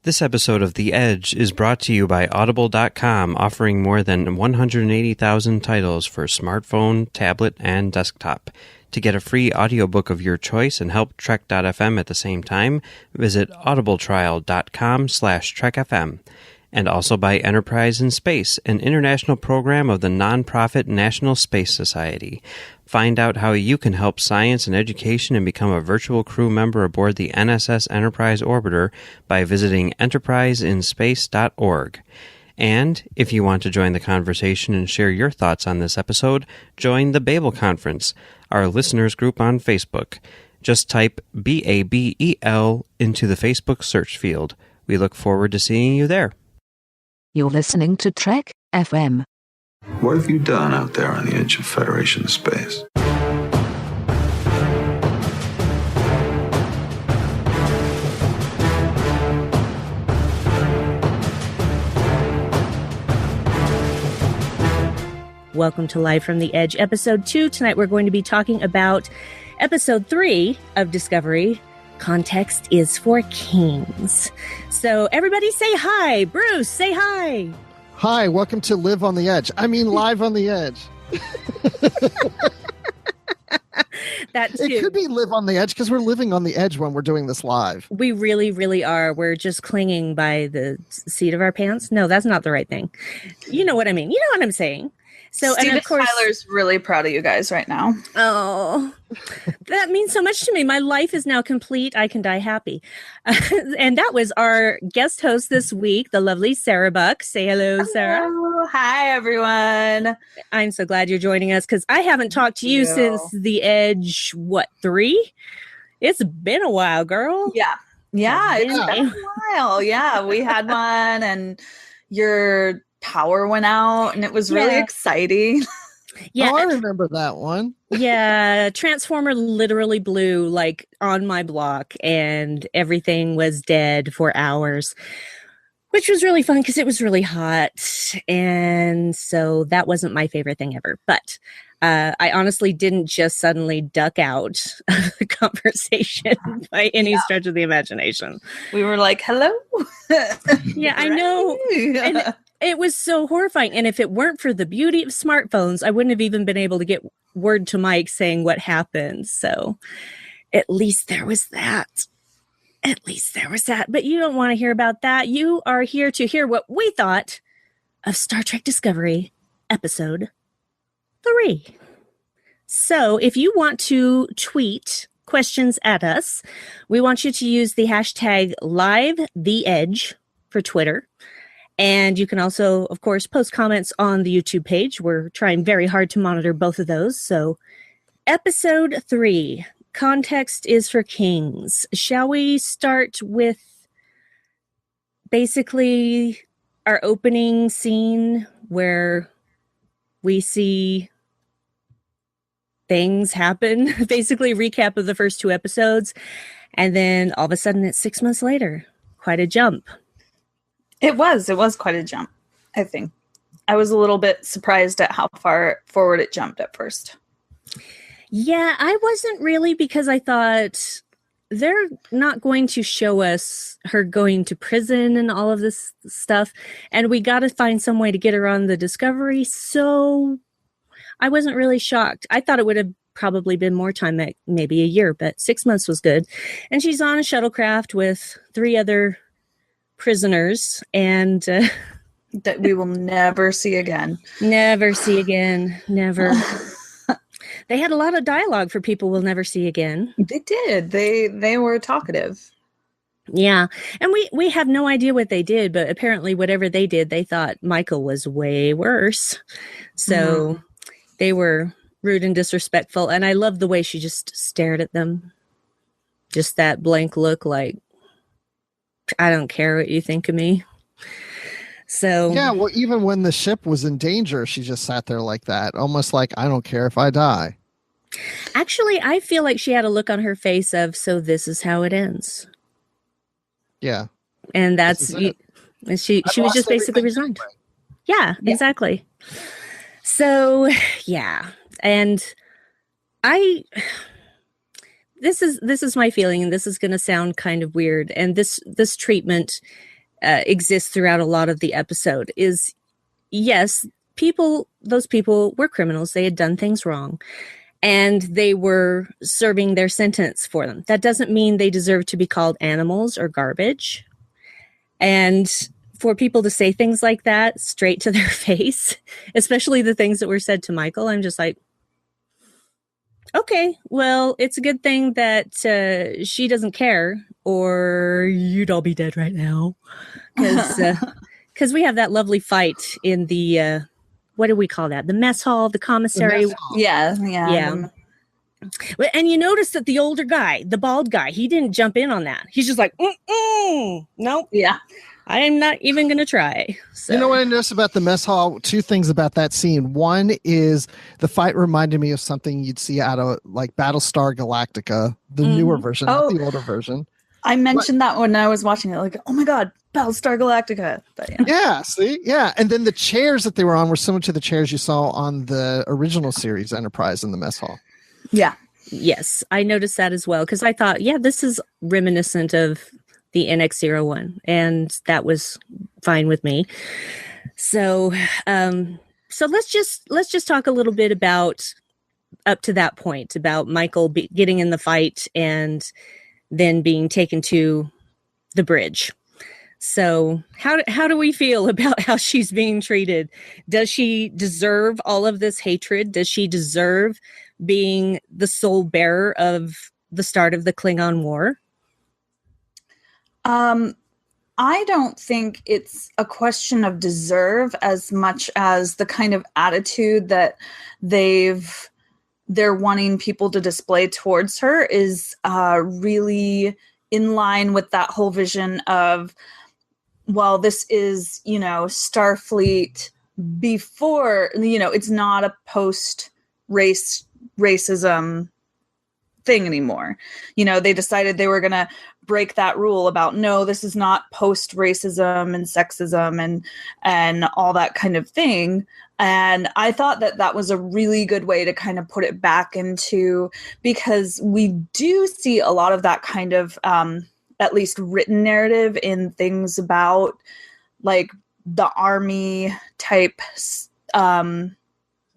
This episode of The Edge is brought to you by Audible.com, offering more than 180,000 titles for smartphone, tablet, and desktop. To get a free audiobook of your choice and help Trek.fm at the same time, visit audibletrial.com/trekfm. And also by Enterprise in Space, an international program of the nonprofit National Space Society. Find out how you can help science and education and become a virtual crew member aboard the NSS Enterprise Orbiter by visiting enterpriseinspace.org. And if you want to join the conversation and share your thoughts on this episode, join the Babel Conference, our listeners group on Facebook. Just type BABEL into the Facebook search field. We look forward to seeing you there. You're listening to Trek FM. What have you done out there on the edge of Federation space? Welcome to Live from the Edge, Episode 2. Tonight we're going to be talking about Episode 3 of Discovery. Context is for Kings. So everybody say hi. Bruce, say hi. Hi, welcome to Live on the Edge. I mean, Live on the Edge. That too. It could be Live on the Edge because we're living on the edge when we're doing this live. We really, really are. We're just clinging by the seat of our pants. No, that's not the right thing. You know what I mean. You know what I'm saying. So, Steven and of course, Tyler's really proud of you guys right now. Oh, that means so much to me. My life is now complete. I can die happy. And that was our guest host this week, the lovely Sarah Buck. Say hello, Sarah. Hello. Hi, everyone. I'm so glad you're joining us because I haven't talked to you since The Edge, 3? It's been a while, girl. Yeah. It's been a while. Yeah, we had one and your power went out and it was really exciting. Yeah, I remember that one. Yeah, Transformer literally blew like on my block and everything was dead for hours, which was really fun because it was really hot. And so that wasn't my favorite thing ever. But I honestly didn't just suddenly duck out of the conversation by any stretch of the imagination. We were like, hello. Yeah, I know. And it was so horrifying. And if it weren't for the beauty of smartphones, I wouldn't have even been able to get word to Mike saying what happened. So at least there was that. But you don't want to hear about that. You are here to hear what we thought of Star Trek Discovery Episode 3. So if you want to tweet questions at us, we want you to use the hashtag #LiveTheEdge for Twitter. And you can also, of course, post comments on the YouTube page. We're trying very hard to monitor both of those. So, Episode 3, Context is for Kings. Shall we start with basically our opening scene where we see things happen? Basically, recap of the first 2 episodes. And then all of a sudden, it's 6 months later. Quite a jump. It was quite a jump, I think. I was a little bit surprised at how far forward it jumped at first. Yeah, I wasn't really, because I thought they're not going to show us her going to prison and all of this stuff. And we got to find some way to get her on the Discovery. So I wasn't really shocked. I thought it would have probably been more time, maybe a year, but 6 months was good. And she's on a shuttlecraft with 3 other prisoners and that we will never see again. Never. They had a lot of dialogue for people we'll never see again. They did. They were talkative. Yeah. And we have no idea what they did, but apparently whatever they did, they thought Michael was way worse. So they were rude and disrespectful. And I love the way she just stared at them. Just that blank look like, I don't care what you think of me. So yeah, well, even when the ship was in danger, she just sat there like that, almost like, I don't care if I die. Actually, I feel like she had a look on her face of, so this is how it ends. Yeah. And that's, and she was just basically resigned. Yeah, exactly. So, yeah. And this is my feeling, and this is going to sound kind of weird. And this treatment exists throughout a lot of the episode is, yes, those people were criminals. They had done things wrong and they were serving their sentence for them. That doesn't mean they deserve to be called animals or garbage. And for people to say things like that straight to their face, especially the things that were said to Michael, I'm just like, okay, well, it's a good thing that she doesn't care, or you'd all be dead right now. Because we have that lovely fight in the, what do we call that? The mess hall, the commissary. The mess hall. Yeah. And you notice that the older guy, the bald guy, he didn't jump in on that. He's just like, nope. Yeah. I am not even going to try. So. You know what I noticed about the mess hall? Two things about that scene. One is the fight reminded me of something you'd see out of like Battlestar Galactica, the newer version, not the older version. I mentioned that when I was watching it, like, oh my God, Battlestar Galactica. But yeah, see? Yeah. And then the chairs that they were on were similar to the chairs you saw on the original series Enterprise in the mess hall. Yeah. Yes, I noticed that as well, because I thought, yeah, this is reminiscent of the NX-01, and that was fine with me. So let's just talk a little bit about up to that point, about Michael getting in the fight and then being taken to the bridge. So how do we feel about how she's being treated? Does she deserve all of this hatred? Does she deserve being the sole bearer of the start of the Klingon War? I don't think it's a question of deserve as much as the kind of attitude that they're wanting people to display towards her is really in line with that whole vision of, well, this is, Starfleet before, it's not a post-racism thing anymore. They decided they were going to break that rule about, no, this is not post-racism and sexism and all that kind of thing. And I thought that was a really good way to kind of put it back into, because we do see a lot of that kind of at least written narrative in things about like the army type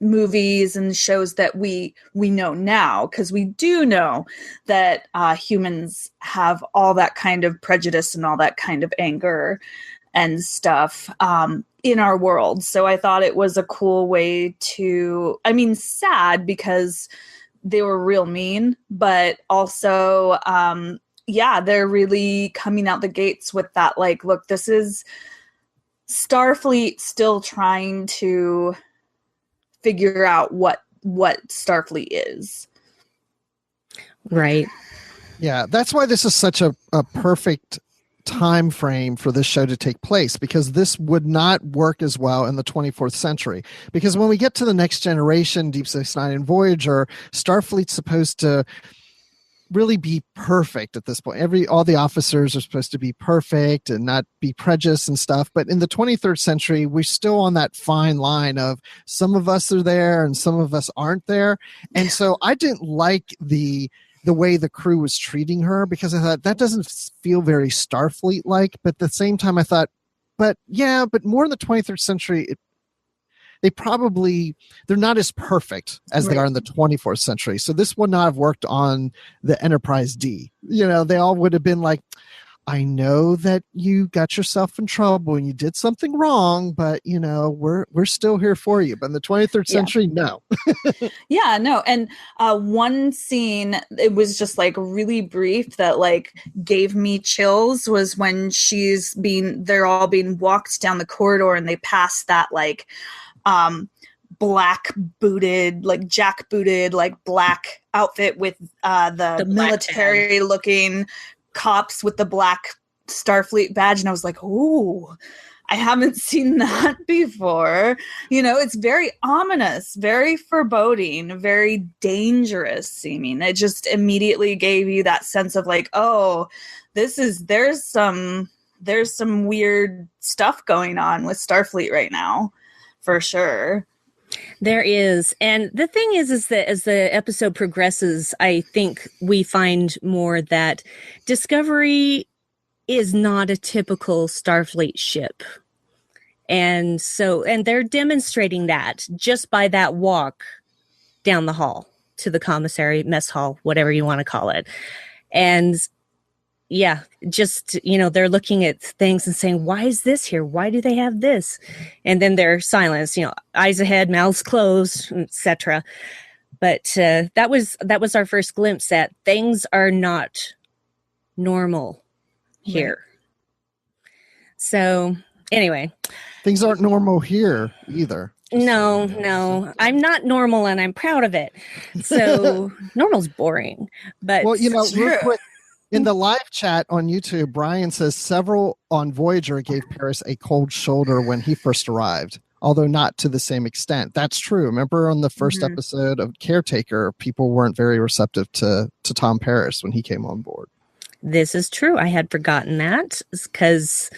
movies and shows that we know now, because we do know that humans have all that kind of prejudice and all that kind of anger and stuff in our world. So I thought it was a cool way to, sad because they were real mean, but also they're really coming out the gates with that, like, look, this is Starfleet still trying to figure out what Starfleet is. Right. Yeah, that's why this is such a perfect time frame for this show to take place, because this would not work as well in the 24th century. Because when we get to the Next Generation, Deep Space Nine and Voyager, Starfleet's supposed to really be perfect at this point. All the officers are supposed to be perfect and not be prejudiced and stuff. But in the 23rd century, we're still on that fine line of some of us are there and some of us aren't there. And so I didn't like the way the crew was treating her, because I thought that doesn't feel very Starfleet like. But at the same time, I thought, but more in the 23rd century, they're not as perfect as they are in the 24th century. So this would not have worked on the Enterprise D. They all would have been like, I know that you got yourself in trouble and you did something wrong, but we're still here for you. But in the 23rd century, no. Yeah, no. And one scene, it was just like really brief that like gave me chills, was when they're all being walked down the corridor and they pass that like black booted, like jack booted, like black outfit with the military looking cops with the black Starfleet badge. And I was like, ooh, I haven't seen that before. It's very ominous, very foreboding, very dangerous seeming. It just immediately gave you that sense of like, oh, there's some weird stuff going on with Starfleet right now. For sure. There is. And the thing is that as the episode progresses, I think we find more that Discovery is not a typical Starfleet ship. And they're demonstrating that just by that walk down the hall to the commissary, mess hall, whatever you want to call it. And yeah, just, they're looking at things and saying, why is this here? Why do they have this? And then they're silenced, eyes ahead, mouths closed, etc. But that was our first glimpse at things are not normal here. Right. So anyway. Things aren't normal here either. No, I'm not normal and I'm proud of it. So normal's boring. But well, real quick, in the live chat on YouTube, Brian says several on Voyager gave Paris a cold shoulder when he first arrived, although not to the same extent. That's true. Remember on the first episode of Caretaker, people weren't very receptive to Tom Paris when he came on board. This is true. I had forgotten that because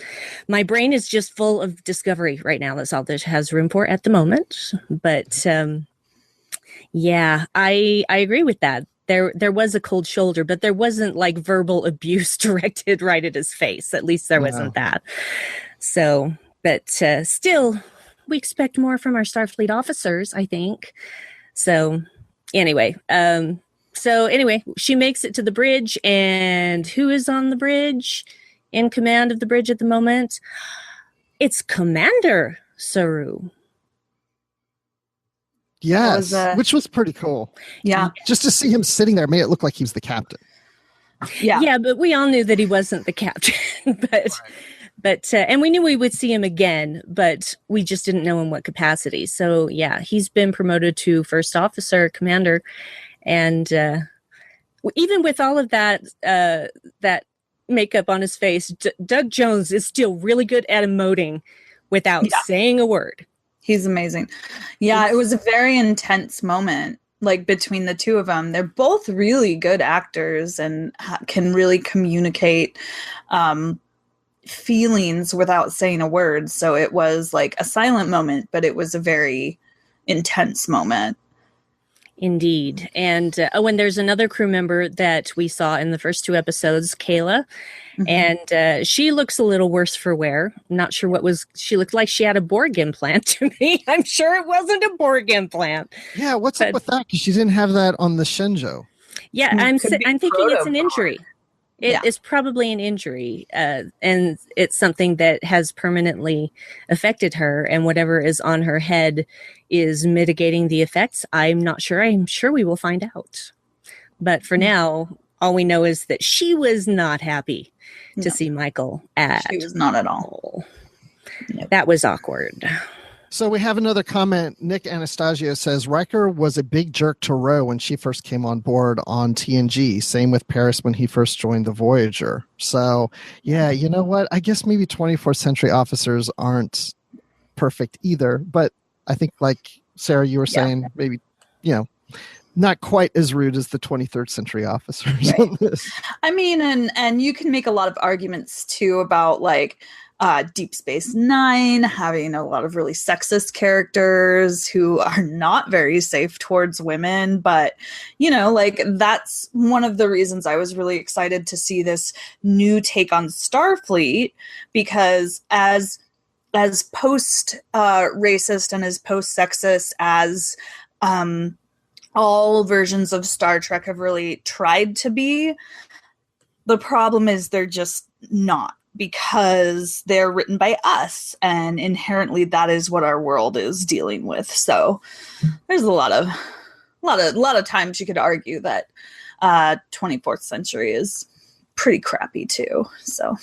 my brain is just full of Discovery right now. That's all this has room for at the moment. But yeah, I agree with that. There was a cold shoulder, but there wasn't like verbal abuse directed right at his face. At least there wasn't that. So, but still, we expect more from our Starfleet officers, I think. So anyway, she makes it to the bridge, and who is on the bridge, in command of the bridge at the moment? It's Commander Saru. Yes, which was pretty cool. Yeah. Just to see him sitting there made it look like he was the captain. Yeah. Yeah, but we all knew that he wasn't the captain. But and we knew we would see him again, but we just didn't know in what capacity. So yeah, he's been promoted to first officer, commander, and even with all of that that makeup on his face, Doug Jones is still really good at emoting without saying a word. He's amazing. Yeah, it was a very intense moment, like between the two of them. They're both really good actors and can really communicate feelings without saying a word. So it was like a silent moment, but it was a very intense moment. Indeed. And and there's another crew member that we saw in the first two episodes, Kayla. Mm-hmm. And she looks a little worse for wear. Not sure she looked like she had a Borg implant to me. I'm sure it wasn't a Borg implant. Yeah, what's up with that? Because she didn't have that on the Shenzhou. Yeah, I'm thinking it's an injury. It's probably an injury, and it's something that has permanently affected her, and whatever is on her head is mitigating the effects. I'm not sure. I'm sure we will find out. But for now, all we know is that she was not happy to see Michael at She was not at all. Nope. That was awkward. So we have another comment. Nick Anastasio says, Riker was a big jerk to Ro when she first came on board on TNG. Same with Paris when he first joined the Voyager. So, yeah, you know what? I guess maybe 24th century officers aren't perfect either. But I think, like Sarah, you were saying, maybe, not quite as rude as the 23rd century officers on this. I mean, and you can make a lot of arguments, too, about, like, Deep Space Nine having a lot of really sexist characters who are not very safe towards women. But, that's one of the reasons I was really excited to see this new take on Starfleet, because as post racist and as post sexist as all versions of Star Trek have really tried to be, the problem is they're just not, because they're written by us, and inherently that is what our world is dealing with. So there's a lot of times you could argue that 24th century is pretty crappy too. So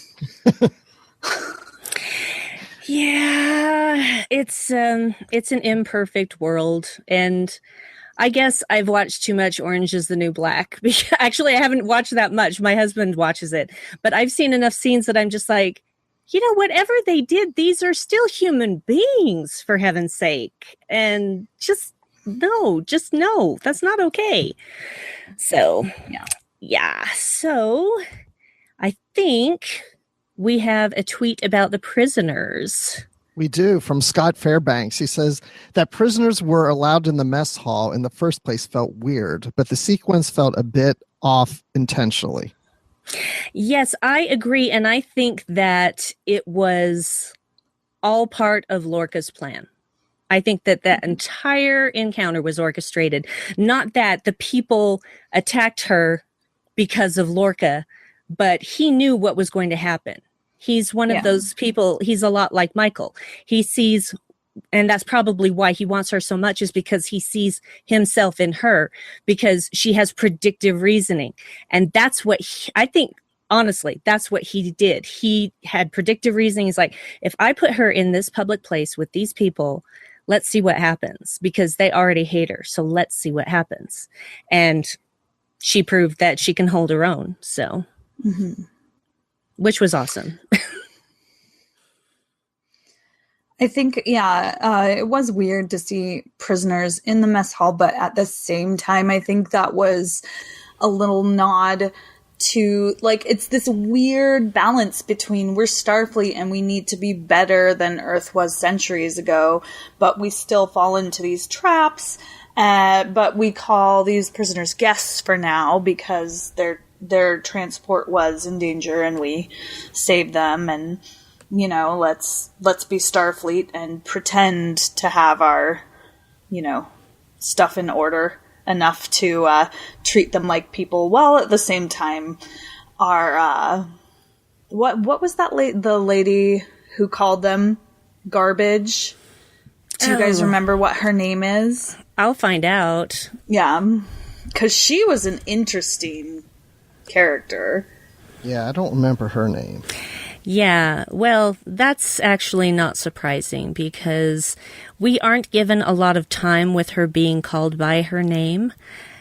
yeah, it's an imperfect world, and I guess I've watched too much Orange is the New Black. Actually, I haven't watched that much. My husband watches it. But I've seen enough scenes that I'm just like, whatever they did, these are still human beings, for heaven's sake. And just no. That's not okay. So, yeah. So, I think we have a tweet about the prisoners. We do, from Scott Fairbanks. He says that prisoners were allowed in the mess hall in the first place felt weird, but the sequence felt a bit off intentionally. Yes, I agree. And I think that it was all part of Lorca's plan. I think that that entire encounter was orchestrated. Not that the people attacked her because of Lorca, but he knew what was going to happen. He's one of those people. He's a lot like Michael. He sees, and that's probably why he wants her so much, is because he sees himself in her, because she has predictive reasoning. And that's what I think, honestly, that's what he did. He had predictive reasoning. He's like, if I put her in this public place with these people, let's see what happens, because they already hate her. So let's see what happens. And she proved that she can hold her own. So, which was awesome. I think, it was weird to see prisoners in the mess hall, but at the same time, I think that was a little nod to, like, it's this weird balance between we're Starfleet and we need to be better than Earth was centuries ago, but we still fall into these traps, but we call these prisoners guests for now because their transport was in danger and we saved them, and let's be Starfleet and pretend to have our, stuff in order enough to treat them like people, while at the same time are what was that the lady who called them garbage? Do you guys remember what her name is? I'll find out. Yeah, because she was an interesting character. Yeah, I don't remember her name. Yeah, well, that's actually not surprising, because we aren't given a lot of time with her being called by her name.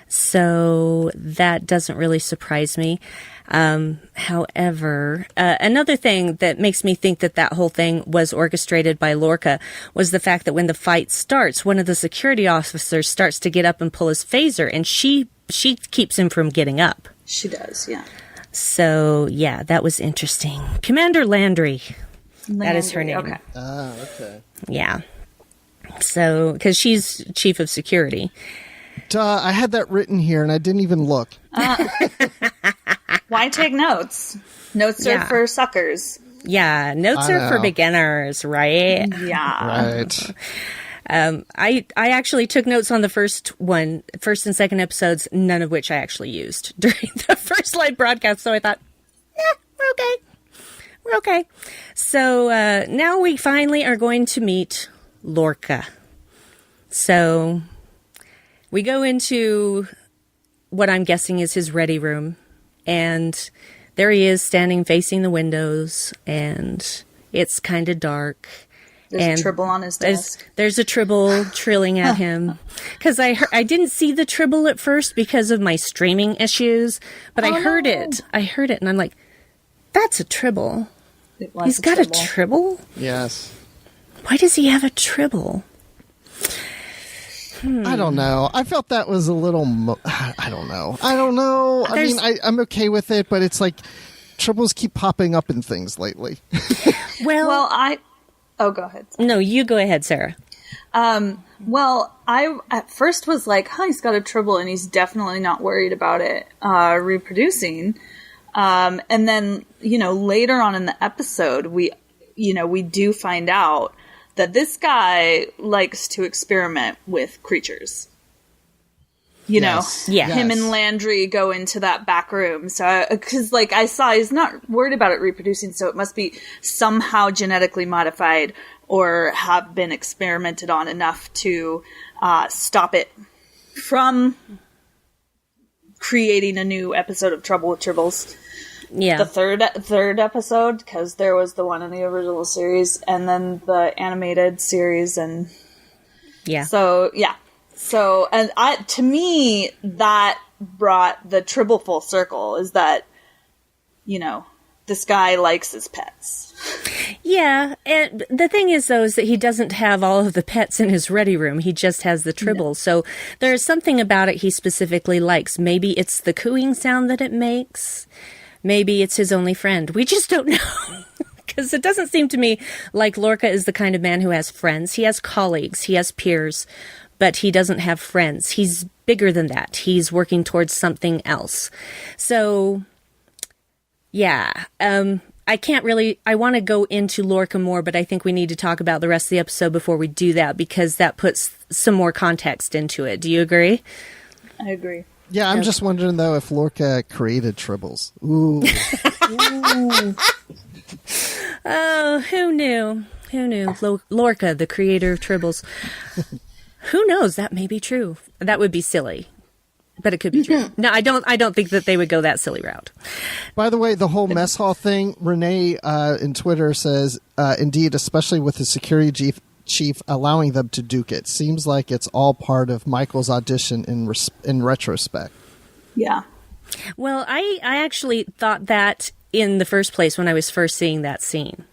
So that doesn't really surprise me. However, another thing that makes me think that that whole thing was orchestrated by Lorca was the fact that when the fight starts, one of the security officers starts to get up and pull his phaser, and she keeps him from getting up. She does, yeah. So, yeah, that was interesting. Commander Landry. That is her name. Okay. Ah, okay. Yeah. So, because she's chief of security. Duh, I had that written here and I didn't even look. Why take notes? Notes are for suckers. Yeah, notes are for beginners, right? Yeah. Right. I actually took notes on the first and second episodes, none of which I actually used during the first live broadcast. So I thought, we're okay. We're okay. So now we finally are going to meet Lorca. So we go into what I'm guessing is his ready room. And there he is standing facing the windows. And it's kind of dark. There's a Tribble on his desk. There's a Tribble trilling at him. Because I didn't see the Tribble at first because of my streaming issues, but I heard it. I heard it, and I'm like, that's a Tribble. He's got a Tribble? Yes. Why does he have a Tribble? I don't know. I felt that was a little... I don't know. I mean, I'm okay with it, but it's like Tribbles keep popping up in things lately. Oh, go ahead. No, you go ahead, Sarah. Well, I at first was like, he's got a Tribble and he's definitely not worried about it reproducing. And then, later on in the episode, we do find out that this guy likes to experiment with creatures. Him and Landry go into that back room. So, because I saw he's not worried about it reproducing, so it must be somehow genetically modified or have been experimented on enough to stop it from creating a new episode of Trouble with Tribbles. Yeah. The third episode, because there was the one in the original series and then the animated series, and So, yeah. So, and to me, that brought the Tribble full circle, is that, this guy likes his pets. Yeah, and the thing is, though, is that he doesn't have all of the pets in his ready room. He just has the Tribble. No. So there's something about it he specifically likes. Maybe it's the cooing sound that it makes. Maybe it's his only friend. We just don't know. Because it doesn't seem to me like Lorca is the kind of man who has friends. He has colleagues. He has peers. But he doesn't have friends. He's bigger than that. He's working towards something else. So Yeah. I can't really, I want to go into Lorca more, but I think we need to talk about the rest of the episode before we do that, because that puts some more context into it. Do you agree? I agree. Yeah, I'm just wondering, though, if Lorca created Tribbles. Ooh. Oh, who knew? Who knew? Lorca, the creator of Tribbles. Who knows? That may be true. That would be silly, but it could be true. No, I don't think that they would go that silly route. By the way, the whole mess hall thing, Renee in Twitter says, indeed, especially with the security chief allowing them to duke it. Seems like it's all part of Michael's audition in retrospect. Yeah. Well, I actually thought that in the first place when I was first seeing that scene.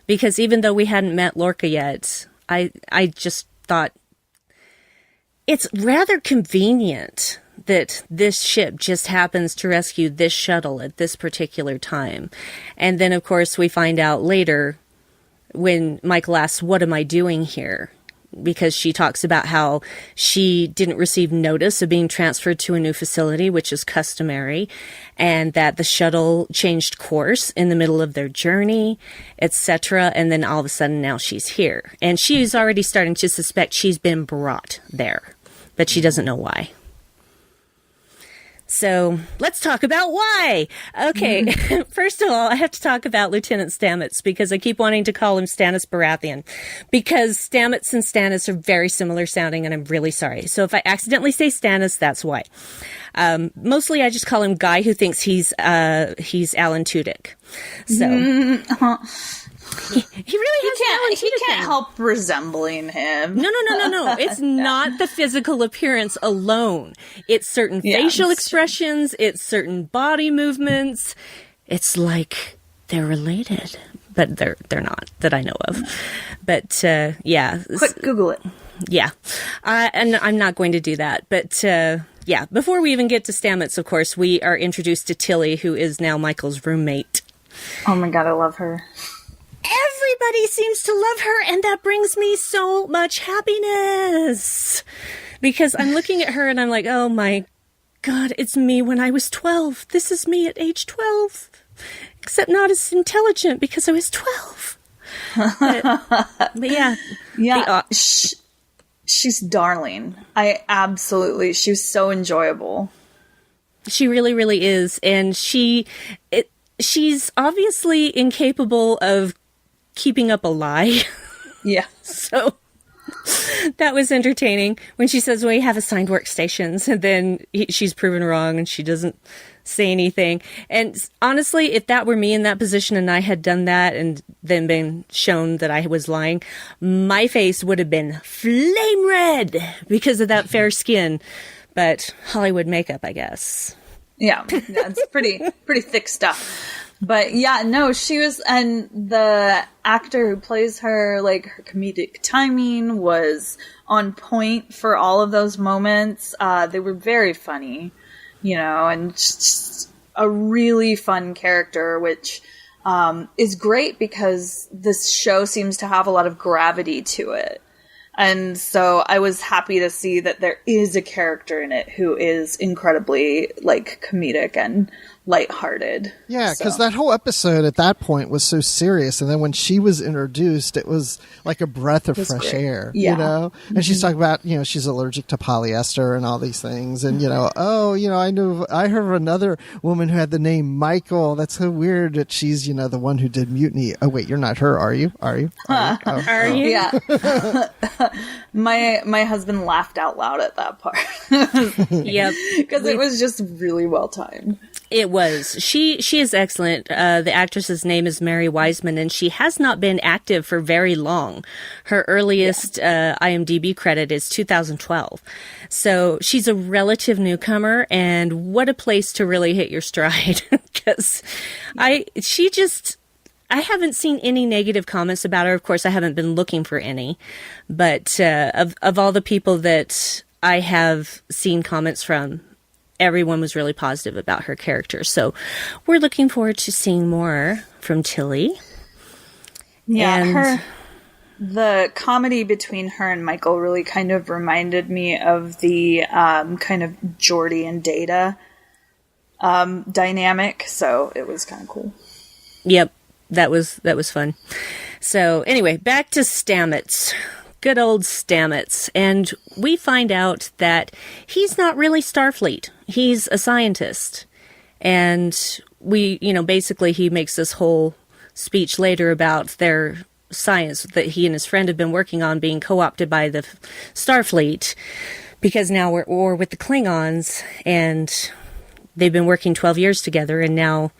Because even though we hadn't met Lorca yet, I just thought it's rather convenient that this ship just happens to rescue this shuttle at this particular time. And then, of course, we find out later when Michael asks, "What am I doing here?" Because she talks about how she didn't receive notice of being transferred to a new facility, which is customary, and that the shuttle changed course in the middle of their journey, etc. And then all of a sudden now she's here. And she's already starting to suspect she's been brought there, but she doesn't know why. So let's talk about why. Okay, first of all, I have to talk about Lieutenant Stamets, because I keep wanting to call him Stannis Baratheon, because Stamets and Stannis are very similar sounding, and I'm really sorry. So if I accidentally say Stannis, that's why. Mostly I just call him Guy who thinks he's Alan Tudyk. So... He really has he can't help resembling him. No. It's not the physical appearance alone. It's certain facial expressions. It's certain body movements. It's like they're related, but they're not that I know of. But quick Google it. Yeah, and I'm not going to do that. But before we even get to Stamets, of course, we are introduced to Tilly, who is now Michael's roommate. Oh my god, I love her. Everybody seems to love her, and that brings me so much happiness. Because I'm looking at her and I'm like, oh my god, it's me when I was 12. This is me at age 12. Except not as intelligent because I was 12. But yeah. Yeah. She's darling. She was so enjoyable. She really, really is. And she's obviously incapable of keeping up a lie. Yeah. So that was entertaining when she says, we have assigned workstations, and then she's proven wrong and she doesn't say anything. And honestly, if that were me in that position and I had done that and then been shown that I was lying, my face would have been flame red because of that fair skin. But Hollywood makeup, I guess. Yeah, it's pretty thick stuff. But yeah, no, she was, and the actor who plays her, like, her comedic timing was on point for all of those moments. They were very funny, and just a really fun character, which is great because this show seems to have a lot of gravity to it. And so I was happy to see that there is a character in it who is incredibly, like, comedic and lighthearted. Yeah, because that whole episode at that point was so serious, and then when she was introduced, it was like a breath of fresh air. And she's talking about she's allergic to polyester and all these things, and I heard of another woman who had the name Michael. That's so weird that she's the one who did Mutiny. Oh wait, you're not her, are you? Are you? Are you? Yeah. My husband laughed out loud at that part. Yep, because it was just really well timed. It was. She is excellent. The actress's name is Mary Wiseman, and she has not been active for very long. Her earliest IMDb credit is 2012. So she's a relative newcomer, and what a place to really hit your stride. Because I haven't seen any negative comments about her. Of course, I haven't been looking for any. But of all the people that I have seen comments from, everyone was really positive about her character. So we're looking forward to seeing more from Tilly. Yeah, the comedy between her and Michael really kind of reminded me of the kind of Geordi and Data dynamic. So it was kind of cool. Yep, that was fun. So anyway, back to Stamets. Good old Stamets. And we find out that he's not really Starfleet. He's a scientist. And basically he makes this whole speech later about their science that he and his friend have been working on being co-opted by the Starfleet, because now we're at war with the Klingons, and they've been working 12 years together, and now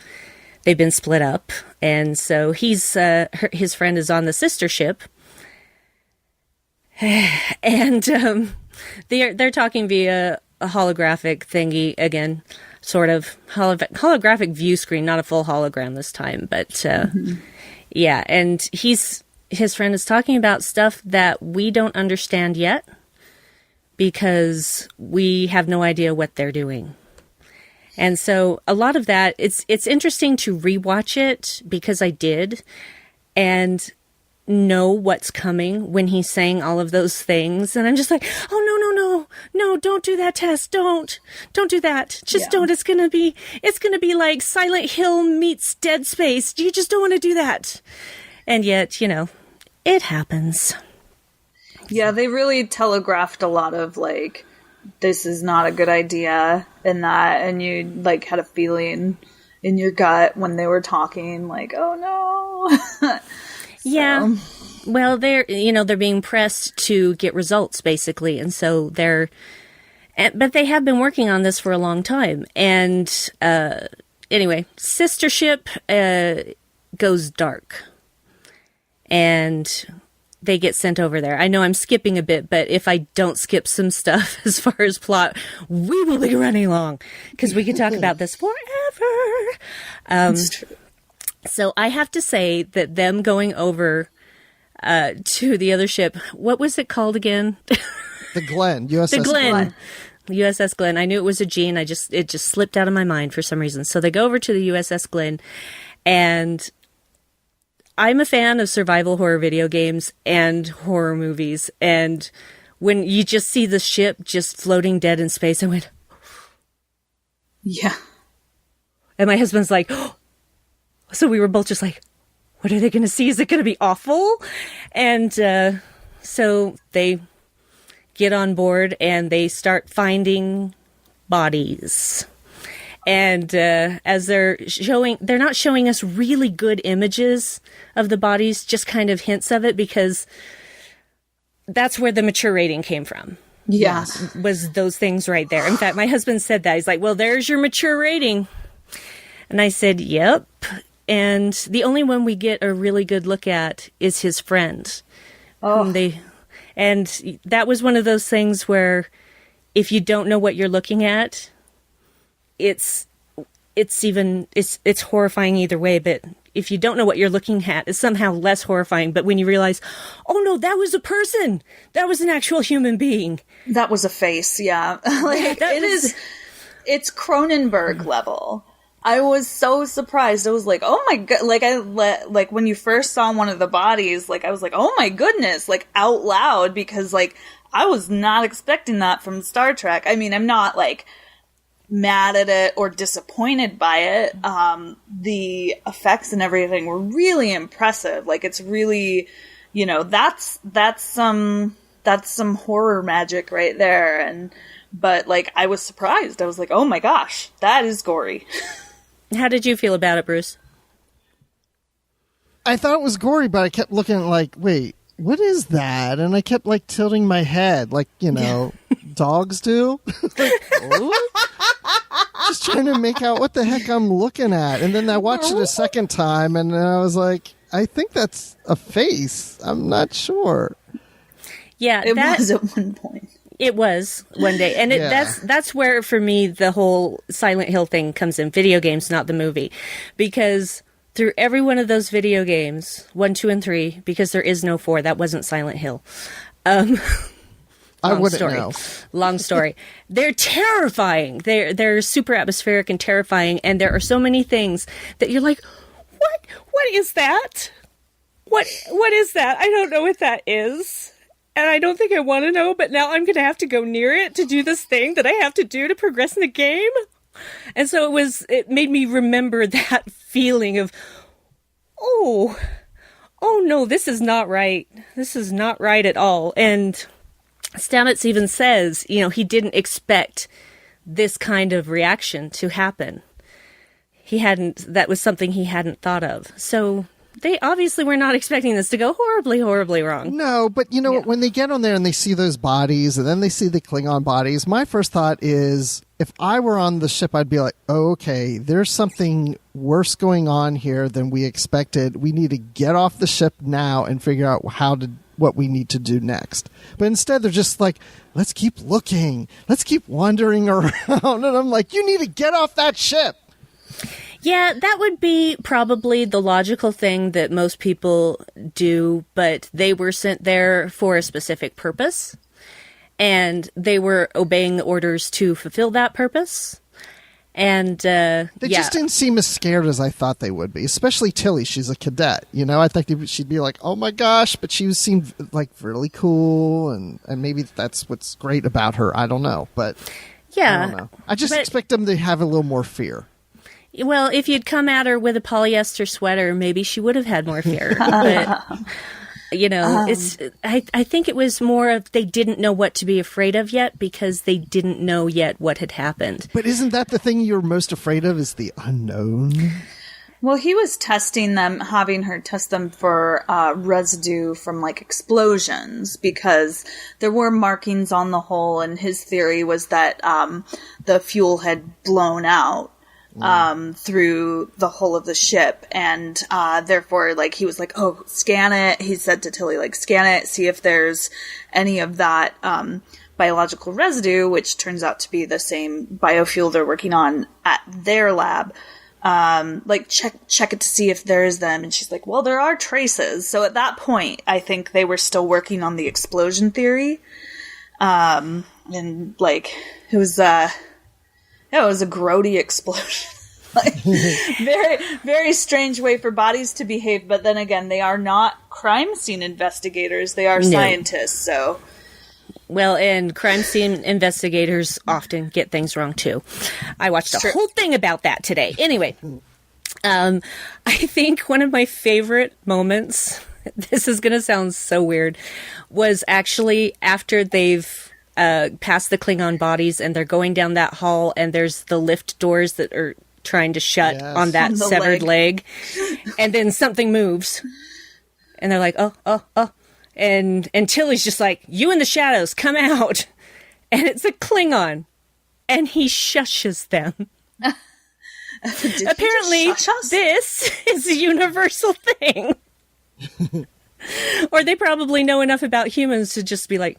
they've been split up. And so his friend is on the sister ship, and they're talking via a holographic thingy again, sort of holographic view screen, not a full hologram this time, but yeah. And his friend is talking about stuff that we don't understand yet, because we have no idea what they're doing. And so a lot of that, it's interesting to rewatch it, because I did, and know what's coming when he's saying all of those things. And I'm just like, oh, no, don't do that, Tess. Don't do that. Just don't. It's going to be like Silent Hill meets Dead Space. You just don't want to do that. And yet, it happens. Yeah, they really telegraphed a lot of, like, this is not a good idea and that, and you, like, had a feeling in your gut when they were talking, like, oh no. Yeah. Well, they're being pressed to get results, basically. And so but they have been working on this for a long time. And anyway, sister ship goes dark. And they get sent over there. I know I'm skipping a bit, but if I don't skip some stuff as far as plot, we will be running long, because we could talk about this forever. That's true. So I have to say that them going over to the other ship, what was it called again? The Glenn, USS Glenn. USS Glenn. I knew it was a G, and it just slipped out of my mind for some reason. So they go over to the USS Glenn, and I'm a fan of survival horror video games and horror movies. And when you just see the ship just floating dead in space, I went, yeah. And my husband's like, oh. So we were both just like, what are they going to see? Is it going to be awful? And so they get on board and they start finding bodies. And as they're not showing us really good images of the bodies, just kind of hints of it, because that's where the mature rating came from. Yeah. Was those things right there. In fact, my husband said that. He's like, well, there's your mature rating. And I said, yep. And the only one we get a really good look at is his friend. Oh. And that was one of those things where if you don't know what you're looking at, it's horrifying either way. But if you don't know what you're looking at, it's somehow less horrifying. But when you realize, oh no, that was a person. That was an actual human being. That was a face. Yeah. It's Cronenberg level. I was so surprised. I was like, oh my god, like when you first saw one of the bodies, like I was like, oh my goodness, like out loud, because like I was not expecting that from Star Trek. I mean, I'm not like mad at it or disappointed by it. The effects and everything were really impressive. Like it's really, that's some horror magic right there. But like I was surprised. I was like, oh my gosh, that is gory. How did you feel about it, Bruce? I thought it was gory, but I kept looking like, wait, what is that? And I kept like tilting my head, like, dogs do. Like, what? Just trying to make out what the heck I'm looking at. And then I watched it a second time, and I was like, I think that's a face. I'm not sure. Yeah, it was at one point. It was one day. And that's where, for me, the whole Silent Hill thing comes in. Video games, not the movie. Because through every one of those video games, 1, 2, and 3, because there is no 4, that wasn't Silent Hill. I wouldn't know. Long story. They're terrifying. They're super atmospheric and terrifying. And there are so many things that you're like, what is that? What is that? I don't know what that is. And I don't think I want to know, but now I'm going to have to go near it to do this thing that I have to do to progress in the game. And so it made me remember that feeling of, oh no, this is not right. This is not right at all. And Stamets even says, he didn't expect this kind of reaction to happen. That was something he hadn't thought of. So they obviously were not expecting this to go horribly, horribly wrong. No, but when they get on there and they see those bodies and then they see the Klingon bodies, my first thought is, if I were on the ship, I'd be like, oh, okay, there's something worse going on here than we expected. We need to get off the ship now and figure out what we need to do next. But instead, they're just like, let's keep looking. Let's keep wandering around. And I'm like, you need to get off that ship. Yeah, that would be probably the logical thing that most people do, but they were sent there for a specific purpose, and they were obeying the orders to fulfill that purpose. And they just didn't seem as scared as I thought they would be, especially Tilly. She's a cadet. I thought she'd be like, oh my gosh, but she seemed like really cool, and maybe that's what's great about her. I don't know, but yeah, I don't know. I just expect them to have a little more fear. Well, if you'd come at her with a polyester sweater, maybe she would have had more fear. But, I think it was more of they didn't know what to be afraid of yet because they didn't know yet what had happened. But isn't that the thing you're most afraid of, is the unknown? Well, he was testing them, having her test them for residue from explosions, because there were markings on the hull, and his theory was that the fuel had blown out through the hull of the ship, and therefore he was like, oh, scan it. He said to Tilly, scan it, see if there's any of that biological residue, which turns out to be the same biofuel they're working on at their lab. Check it to see if there's them. And she's like, well, there are traces. So at that point, I think they were still working on the explosion theory. And it was a grody explosion. Very, very strange way for bodies to behave. But then again, they are not crime scene investigators. They are scientists. So, well, and crime scene investigators often get things wrong too. I watched a whole thing about that today. Anyway, I think one of my favorite moments, this is going to sound so weird, was actually after they've past the Klingon bodies and they're going down that hall, and there's the lift doors that are trying to shut on that severed leg. And then something moves and they're like, oh. And Tilly's just like, you in the shadows, come out. And it's a Klingon, and he shushes them. Apparently this is a universal thing. Or they probably know enough about humans to just be like,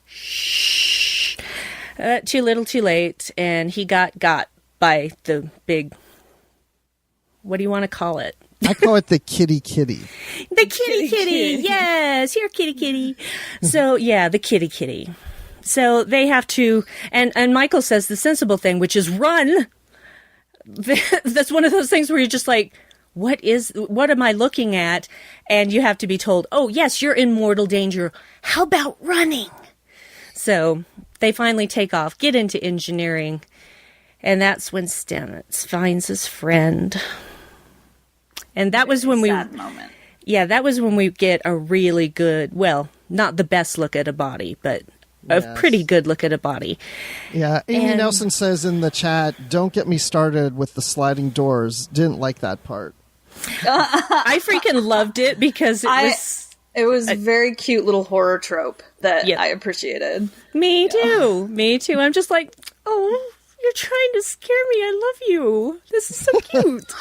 shh, too little, too late. And he got by the big, what do you want to call it? I call it the kitty. The kitty. Yes, here, kitty. So, yeah, the kitty. So they have to, and Michael says the sensible thing, which is run. That's one of those things where you're just like, what am I looking at? And you have to be told, oh, yes, you're in mortal danger. How about running? So they finally take off, get into engineering. And that's when Stamets finds his friend. And that was when moment. Yeah, that was when we get a really good, well, not the best look at a body, but a pretty good look at a body. Yeah, Amy Nelson says in the chat, don't get me started with the sliding doors. Didn't like that part. I freaking loved it because it was a very cute little horror trope that I appreciated. Me too. I'm just like, oh, you're trying to scare me. I love you. This is so cute.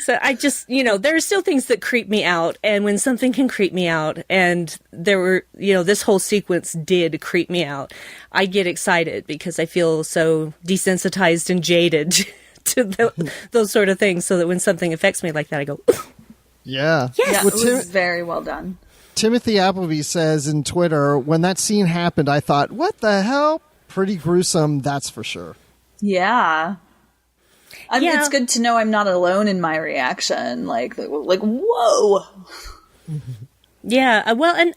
So I just, there are still things that creep me out. And when something can creep me out, and there were, this whole sequence did creep me out, I get excited because I feel so desensitized and jaded to those sort of things, so that when something affects me like that, I go, yeah. Yes, it was very well done. Timothy Appleby says in Twitter, when that scene happened, I thought, what the hell? Pretty gruesome, that's for sure. Yeah. It's good to know I'm not alone in my reaction. Like whoa. Yeah. Well, and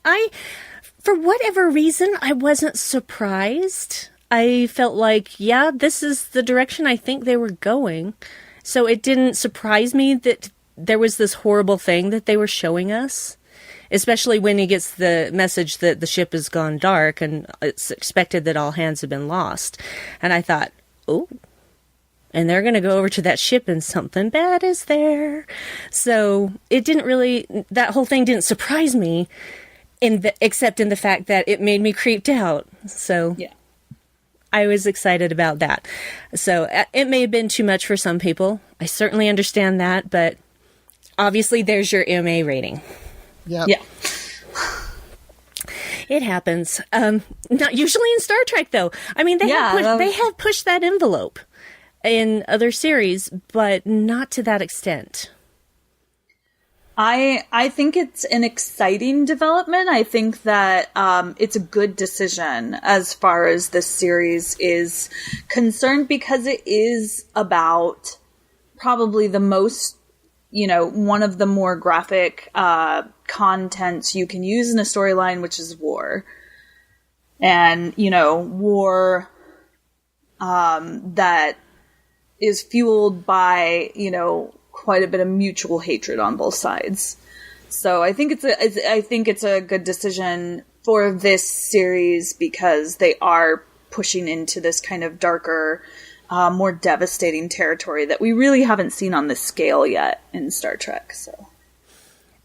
for whatever reason, I wasn't surprised. I felt like, yeah, this is the direction I think they were going. So it didn't surprise me that there was this horrible thing that they were showing us, especially when he gets the message that the ship has gone dark and it's expected that all hands have been lost. And I thought, oh, and they're going to go over to that ship and something bad is there. So it didn't really, that whole thing didn't surprise me, except in the fact that it made me creeped out. So yeah. I was excited about that. So it may have been too much for some people. I certainly understand that, but obviously there's your MA rating. Yep. Yeah. It happens. Not usually in Star Trek, though. I mean, they have pushed that envelope in other series, but not to that extent. I think it's an exciting development. I think that it's a good decision as far as this series is concerned, because it is about probably the most, one of the more graphic contents you can use in a storyline, which is war. And, war that is fueled by, quite a bit of mutual hatred on both sides. So I think it's a good decision for this series, because they are pushing into this kind of darker, more devastating territory that we really haven't seen on this scale yet in Star Trek. So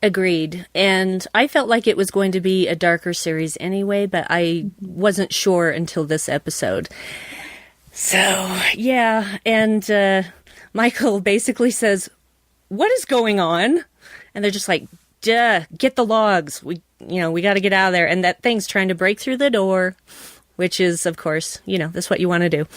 agreed. And I felt like it was going to be a darker series anyway, but I wasn't sure until this episode. So yeah, and Michael basically says, "What is going on?" And they're just like, "Duh, get the logs. We got to get out of there." And that thing's trying to break through the door, which is, of course, that's what you want to do.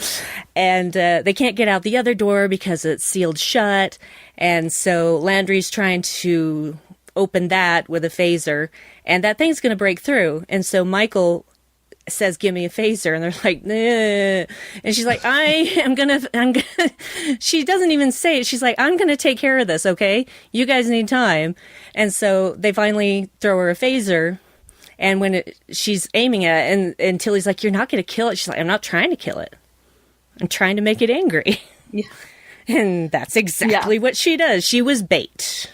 And they can't get out the other door because it's sealed shut. And so Landry's trying to open that with a phaser, and that thing's going to break through. And so Michael says, "Give me a phaser," and they're like, "Nah." And she's like, I'm gonna, she doesn't even say it. She's like, "I'm gonna take care of this, okay? You guys need time." And so they finally throw her a phaser, and when she's aiming at it, and Tilly's like, "You're not gonna kill it." She's like, "I'm not trying to kill it. I'm trying to make it angry." Yeah. And that's exactly what she does. She was bait.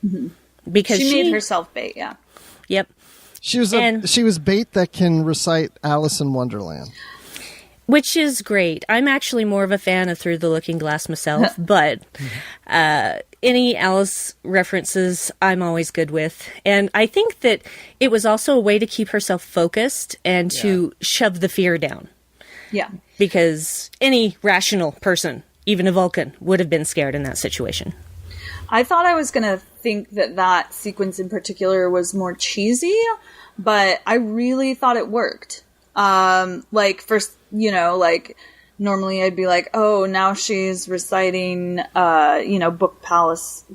Mm-hmm. Because she made herself bait, yeah. Yep. She was bait that can recite Alice in Wonderland. Which is great. I'm actually more of a fan of Through the Looking Glass myself, but any Alice references I'm always good with. And I think that it was also a way to keep herself focused and to shove the fear down. Yeah. Because any rational person, even a Vulcan, would have been scared in that situation. I thought I was going to think that sequence in particular was more cheesy, but I really thought it worked. Normally I'd be like, oh, now she's reciting, book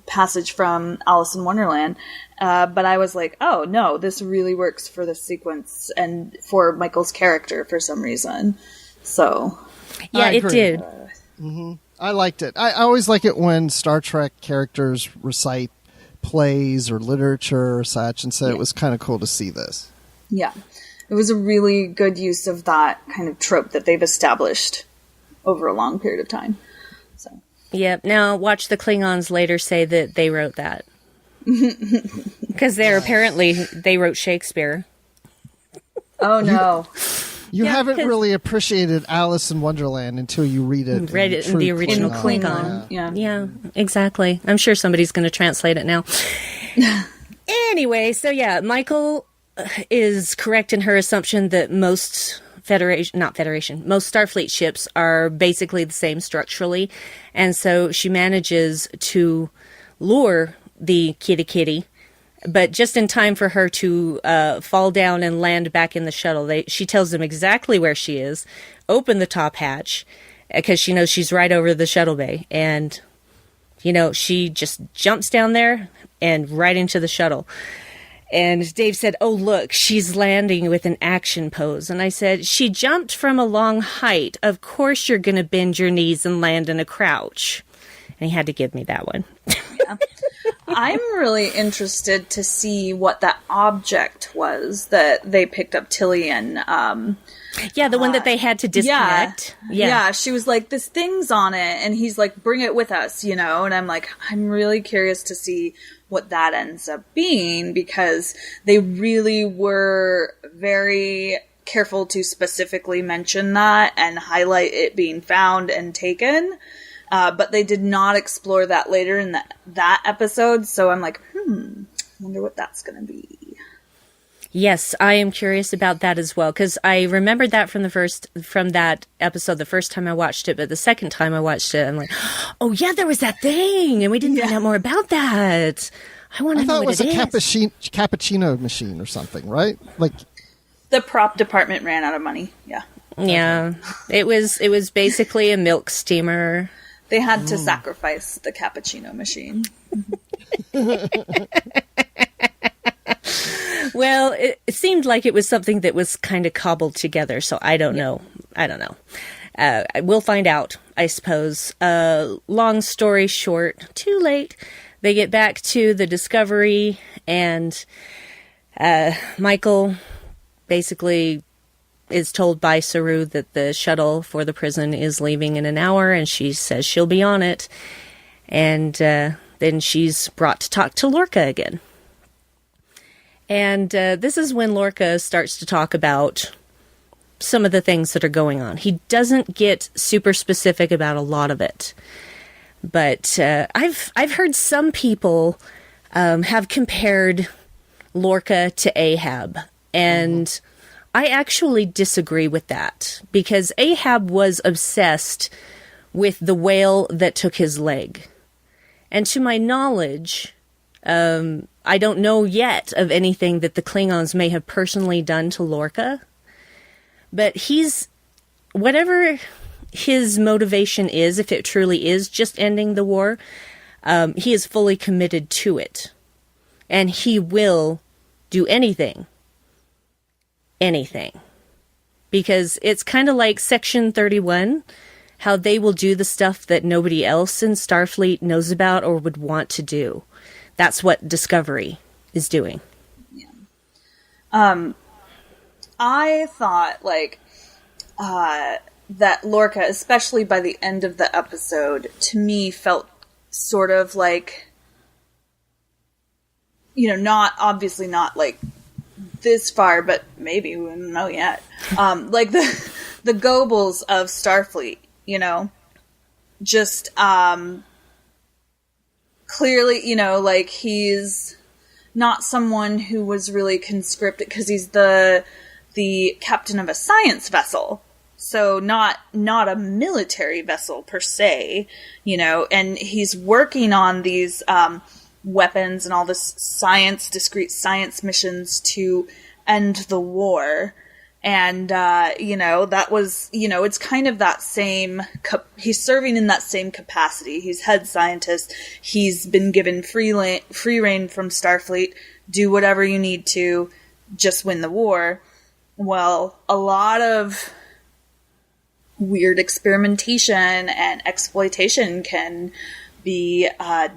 passage from Alice in Wonderland. But I was like, oh, no, this really works for the sequence and for Michael's character for some reason. So. Yeah, it did. Mm-hmm. I liked it. I always like it when Star Trek characters recite plays or literature or such, and so it was kind of cool to see this. Yeah. It was a really good use of that kind of trope that they've established over a long period of time. So. Yep. Now watch the Klingons later say that they wrote that. Because they wrote Shakespeare. Oh, no. You haven't really appreciated Alice in Wonderland until you read it. Read it in the original Klingon. Yeah, exactly. I'm sure somebody's going to translate it now. Anyway, so Michael is correct in her assumption that most Starfleet ships are basically the same structurally. And so she manages to lure the kitty, but just in time for her to fall down and land back in the shuttle. She tells them exactly where she is, open the top hatch, because she knows she's right over the shuttle bay. And, she just jumps down there and right into the shuttle. And Dave said, "Oh, look, she's landing with an action pose." And I said, "She jumped from a long height. Of course you're going to bend your knees and land in a crouch." And he had to give me that one. Yeah. I'm really interested to see what that object was that they picked up Tilly and Yeah, the one that they had to disconnect. Yeah, she was like, this thing's on it. And he's like, bring it with us, you know? And I'm like, I'm really curious to see what that ends up being, because they really were very careful to specifically mention that and highlight it being found and taken. But they did not explore that later in that episode. So I'm like, wonder what that's going to be. Yes, I am curious about that as well, because I remembered that from that episode the first time I watched it, but the second time I watched it, I'm like, oh yeah, there was that thing, and we didn't find out more about that. I want to know what it is. I thought it was a cappuccino machine or something, right? Like the prop department ran out of money. Yeah. Yeah, it was basically a milk steamer. They had to sacrifice the cappuccino machine. Well, it seemed like it was something that was kind of cobbled together, so I don't know. We'll find out, I suppose. Long story short, too late. They get back to the Discovery, and Michael basically is told by Saru that the shuttle for the prison is leaving in an hour, and she says she'll be on it. And then she's brought to talk to Lorca again. And this is when Lorca starts to talk about some of the things that are going on. He doesn't get super specific about a lot of it. But I've heard some people have compared Lorca to Ahab. And I actually disagree with that. Because Ahab was obsessed with the whale that took his leg. And to my knowledge, I don't know yet of anything that the Klingons may have personally done to Lorca. But whatever his motivation is, if it truly is just ending the war, he is fully committed to it. And he will do anything. Anything. Because it's kind of like Section 31, how they will do the stuff that nobody else in Starfleet knows about or would want to do. That's what Discovery is doing. Yeah. I thought, like, that Lorca, especially by the end of the episode, to me felt sort of like, you know, obviously not like this far, but maybe we don't know yet. Like the Goebbels of Starfleet, you know, just clearly, you know, like he's not someone who was really conscripted because he's the captain of a science vessel. So not a military vessel per se, you know, and he's working on these weapons and all this discrete science missions to end the war. And, you know, that was, you know, it's kind of that same, he's serving in that same capacity. He's head scientist. He's been given free rein from Starfleet. Do whatever you need to, just win the war. Well, a lot of weird experimentation and exploitation can be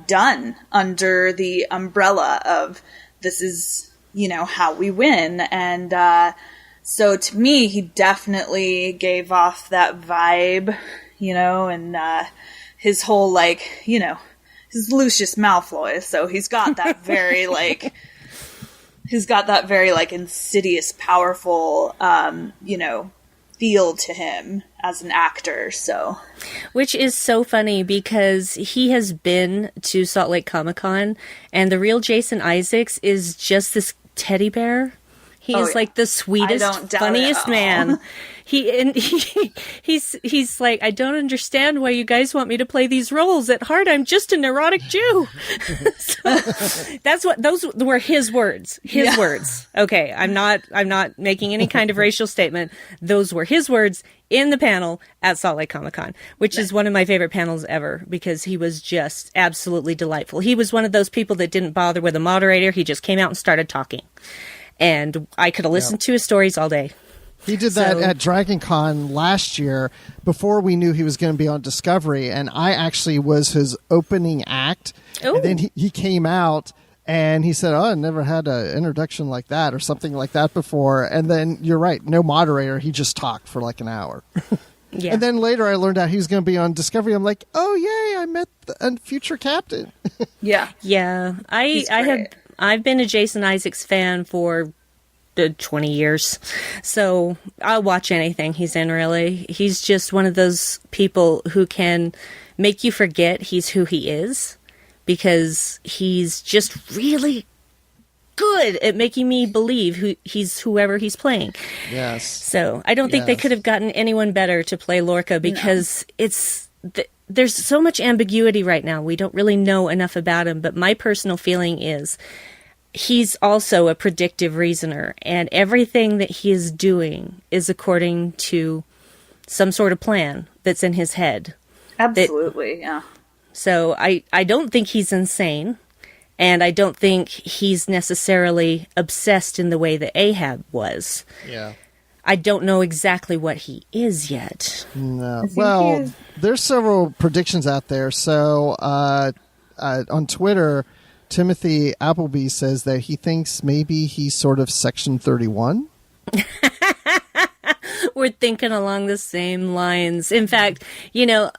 done under the umbrella of this is, you know, how we win. And so to me, he definitely gave off that vibe, you know, and his whole, like, you know, his Lucius Malfoy. So he's got that very, like, insidious, powerful, you know, feel to him as an actor. So, which is so funny because he has been to Salt Lake Comic-Con, and the real Jason Isaacs is just this teddy bear. He is like the sweetest, funniest man. He's like, I don't understand why you guys want me to play these roles. At heart, I'm just a neurotic Jew. So, those were his words. His words. Okay, I'm not making any kind of racial statement. Those were his words in the panel at Salt Lake Comic-Con, which is one of my favorite panels ever because he was just absolutely delightful. He was one of those people that didn't bother with a moderator. He just came out and started talking. And I could have listened to his stories all day. He did that at Dragon Con last year before we knew he was going to be on Discovery, and I actually was his opening act. Ooh. And then he came out And he said, I never had an introduction like that or something like that before. And then you're right, no moderator. He just talked for like an hour. Yeah. And then later I learned out he was going to be on Discovery. I'm like, oh, yay, I met a future captain. Yeah. Yeah. I've been a Jason Isaacs fan for 20 years. So I'll watch anything he's in, really. He's just one of those people who can make you forget he's who he is, because he's just really good at making me believe he's whoever he's playing. Yes. So I don't think they could have gotten anyone better to play Lorca, because there's so much ambiguity right now. We don't really know enough about him, but my personal feeling is he's also a predictive reasoner, and everything that he is doing is according to some sort of plan that's in his head. Absolutely, yeah. So I don't think he's insane, and I don't think he's necessarily obsessed in the way that Ahab was. Yeah. I don't know exactly what he is yet. No. Well, there's several predictions out there. So on Twitter, Timothy Appleby says that he thinks maybe he's sort of Section 31. We're thinking along the same lines. In fact,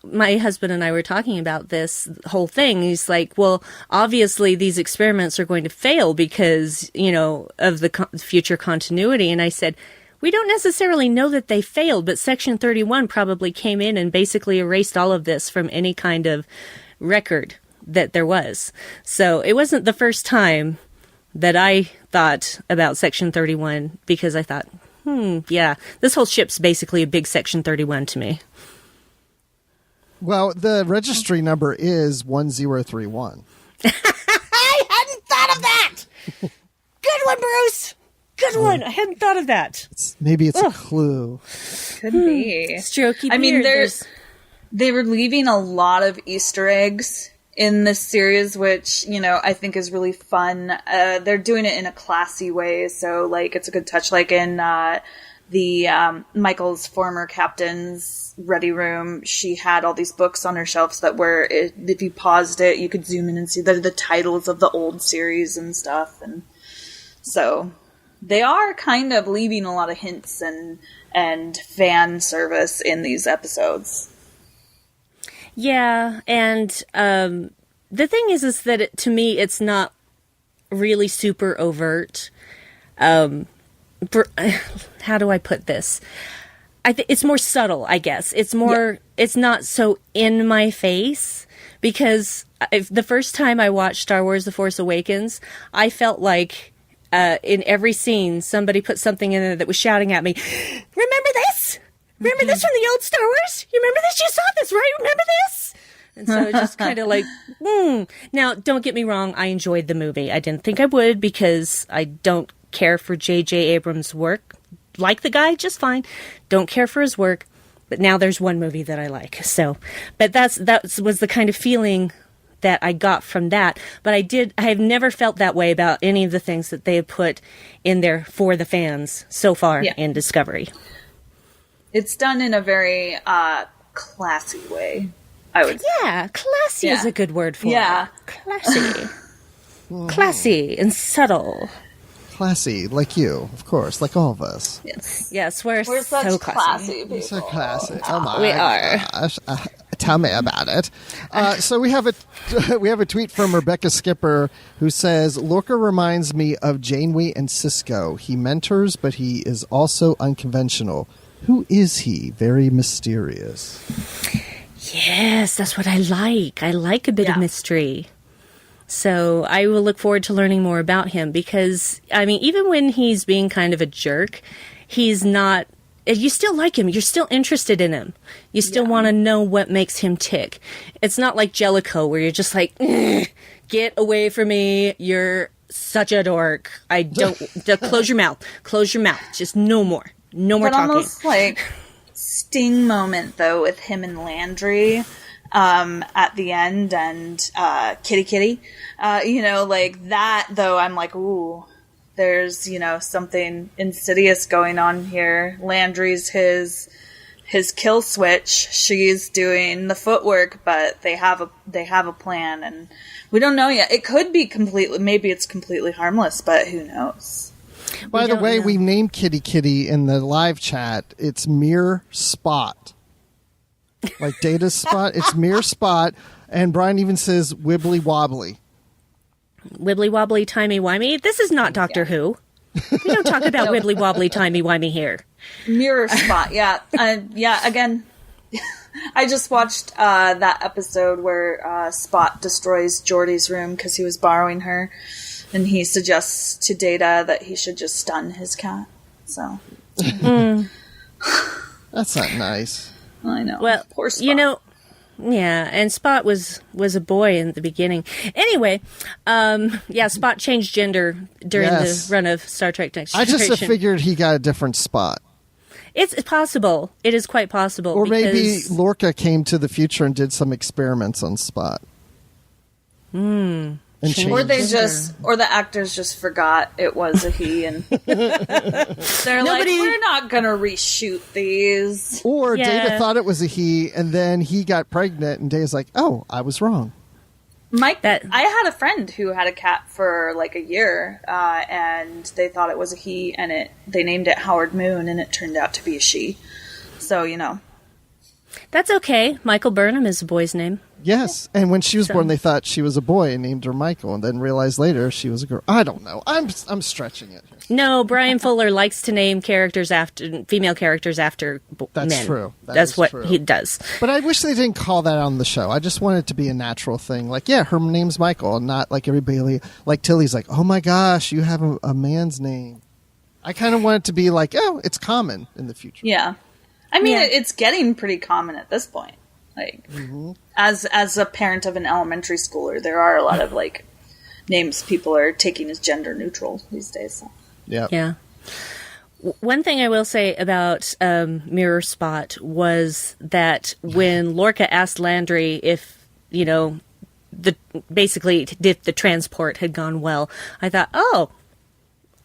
my husband and I were talking about this whole thing. He's like, well, obviously these experiments are going to fail because, of the future continuity. And I said, we don't necessarily know that they failed, but Section 31 probably came in and basically erased all of this from any kind of record that there was. So it wasn't the first time that I thought about Section 31, because I thought, yeah, this whole ship's basically a big Section 31 to me. Well, the registry number is 1031. I hadn't thought of that! Good one, Bruce! Good one! I hadn't thought of that. Maybe it's a clue. Could be. Strokey I mean, beard. they were leaving a lot of Easter eggs in this series, which, I think is really fun. They're doing it in a classy way, so, like, it's a good touch. Like in the Michael's former captain's ready room, she had all these books on her shelves that were, if you paused it, you could zoom in and see the titles of the old series and stuff. And so they are kind of leaving a lot of hints and fan service in these episodes. Yeah, and the thing is that to me, it's not really super overt. How do I put this? It's more subtle, I guess. It's more. Yeah. It's not so in my face, because the first time I watched Star Wars: The Force Awakens, I felt like in every scene somebody put something in there that was shouting at me, "Remember this? Remember this from the old Star Wars? You remember this? You saw this, right? Remember this?" And so just kind of like, Now, don't get me wrong. I enjoyed the movie. I didn't think I would, because I don't care for J.J. Abrams' work. Like the guy, just fine. Don't care for his work. But now there's one movie that I like. So, but that was the kind of feeling that I got from that. But I have never felt that way about any of the things that they have put in there for the fans so far in Discovery. It's done in a very classy way, I would say. Yeah, classy is a good word for it. Classy. Classy and subtle. Classy, like you, of course, like all of us. Yes, we're such so classy people. So classy. Oh my we are. gosh. Tell me about it. So we have a tweet from Rebecca Skipper who says, Lorca reminds me of Janeway and Sisko. He mentors, but he is also unconventional. Who is he? Very mysterious. Yes, that's what I like. I like a bit of mystery. So I will look forward to learning more about him, because, I mean, even when he's being kind of a jerk, he's not... You still like him. You're still interested in him. You still want to know what makes him tick. It's not like Jellicoe, where you're just like, get away from me. You're such a dork. I don't... Close your mouth. Close your mouth. Just no more. No more talking. Almost like Sting moment, though, with him and Landry at the end, and Kitty. Like that, though, I'm like, ooh, there's, something insidious going on here. Landry's his his kill switch. She's doing the footwork, but they have a plan, and we don't know yet. It could be maybe it's completely harmless, but who knows? By the way, we named Kitty in the live chat. It's Mere Spot. Like Data's Spot. It's Mere Spot. And Brian even says Wibbly Wobbly. Wibbly Wobbly Timey Wimey? This is not Doctor Who. We don't talk about Wibbly Wobbly Timey Wimey here. Mirror Spot, yeah. Again, I just watched that episode where Spot destroys Geordie's room because he was borrowing her. And he suggests to Data that he should just stun his cat. So. That's not nice. I know. Well, poor Spot. you know, yeah, and Spot was a boy in the beginning. Anyway, Spot changed gender during the run of Star Trek Next Generation. I just figured he got a different spot. It's possible. It is quite possible. Or maybe Lorca came to the future and did some experiments on Spot. Or the actors just forgot it was a he, and they're like, we're not gonna reshoot these. Or Data thought it was a he, and then he got pregnant, and Data's like, oh, I was wrong. I had a friend who had a cat for like a year, and they thought it was a he, and they named it Howard Moon, and it turned out to be a she. So, you know. That's okay. Michael Burnham is a boy's name. Yes, and when she was born, they thought she was a boy and named her Michael, and then realized later she was a girl. I don't know. I'm stretching it. No, Brian Fuller likes to name female characters after men. That's true. That's what he does. But I wish they didn't call that on the show. I just want it to be a natural thing. Like, yeah, her name's Michael, and not like everybody, like Tilly's like, oh my gosh, you have a man's name. I kind of want it to be like, oh, it's common in the future. Yeah. I mean, it's getting pretty common at this point. Like, as a parent of an elementary schooler, there are a lot of like names people are taking as gender neutral these days. So. Yeah. One thing I will say about Mirror Spot was that when Lorca asked Landry if if the transport had gone well, I thought, oh,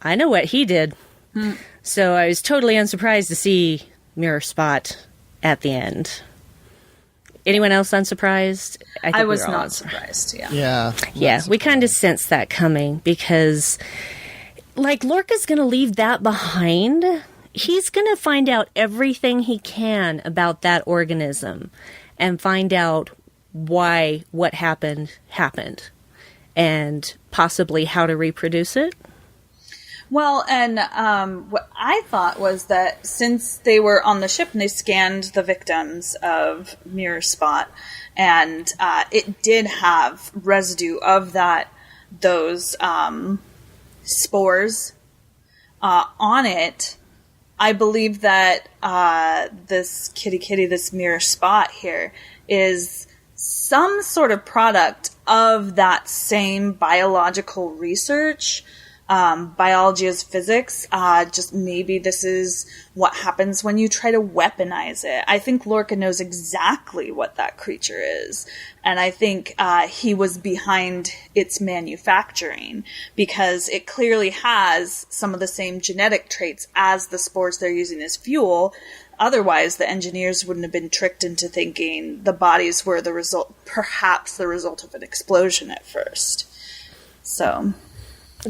I know what he did. So I was totally unsurprised to see Mirror Spot at the end. Anyone else unsurprised? I was not surprised. Yeah. We kind of sensed that coming because, like, Lorca's going to leave that behind. He's going to find out everything he can about that organism and find out why what happened, and possibly how to reproduce it. Well, and what I thought was that since they were on the ship and they scanned the victims of Mirror Spot, and it did have residue of those spores on it, I believe that this this Mirror Spot here, is some sort of product of that same biological research. Biology as physics, just maybe this is what happens when you try to weaponize it. I think Lorca knows exactly what that creature is. And I think he was behind its manufacturing because it clearly has some of the same genetic traits as the spores they're using as fuel. Otherwise, the engineers wouldn't have been tricked into thinking the bodies were perhaps the result of an explosion at first. So...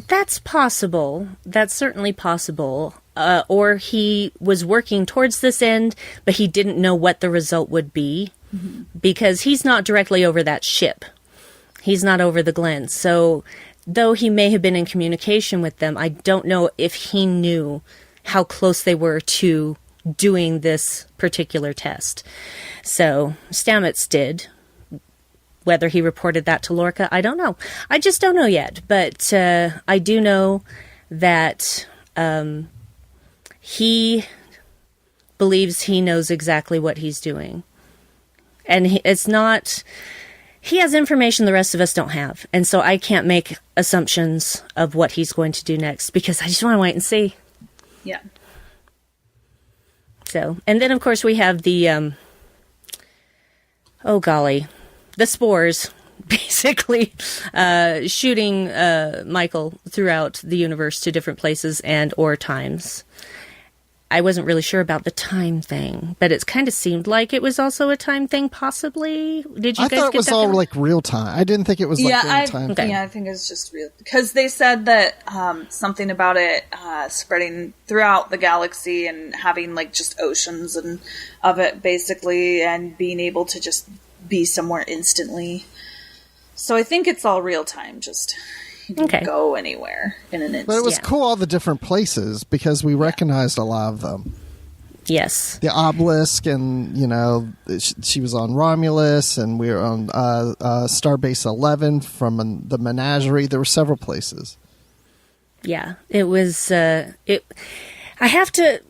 That's possible. That's certainly possible. Or he was working towards this end, but he didn't know what the result would be because he's not directly over that ship. He's not over the Glen. So though he may have been in communication with them, I don't know if he knew how close they were to doing this particular test. So Stamets did. Whether he reported that to Lorca, I don't know. I just don't know yet. But I do know that he believes he knows exactly what he's doing. And he has information the rest of us don't have. And so I can't make assumptions of what he's going to do next because I just want to wait and see. Yeah. So, and then of course we have the, the spores basically shooting Michael throughout the universe to different places and or times. I wasn't really sure about the time thing, but it kind of seemed like it was also a time thing, possibly. Did you guys thought it get was that all feeling? like real time. I didn't think it was like real time. Okay. Yeah, I think it's just real. Because they said that something about it spreading throughout the galaxy and having like just oceans and of it basically, and being able to just be somewhere instantly. So I think it's all real time, just you can go anywhere in an instant. But it was cool, all the different places, because we recognized a lot of them. Yes. The obelisk, and, you know, she was on Romulus, and we were on Starbase 11 from the Menagerie. There were several places. Yeah, it was, I have to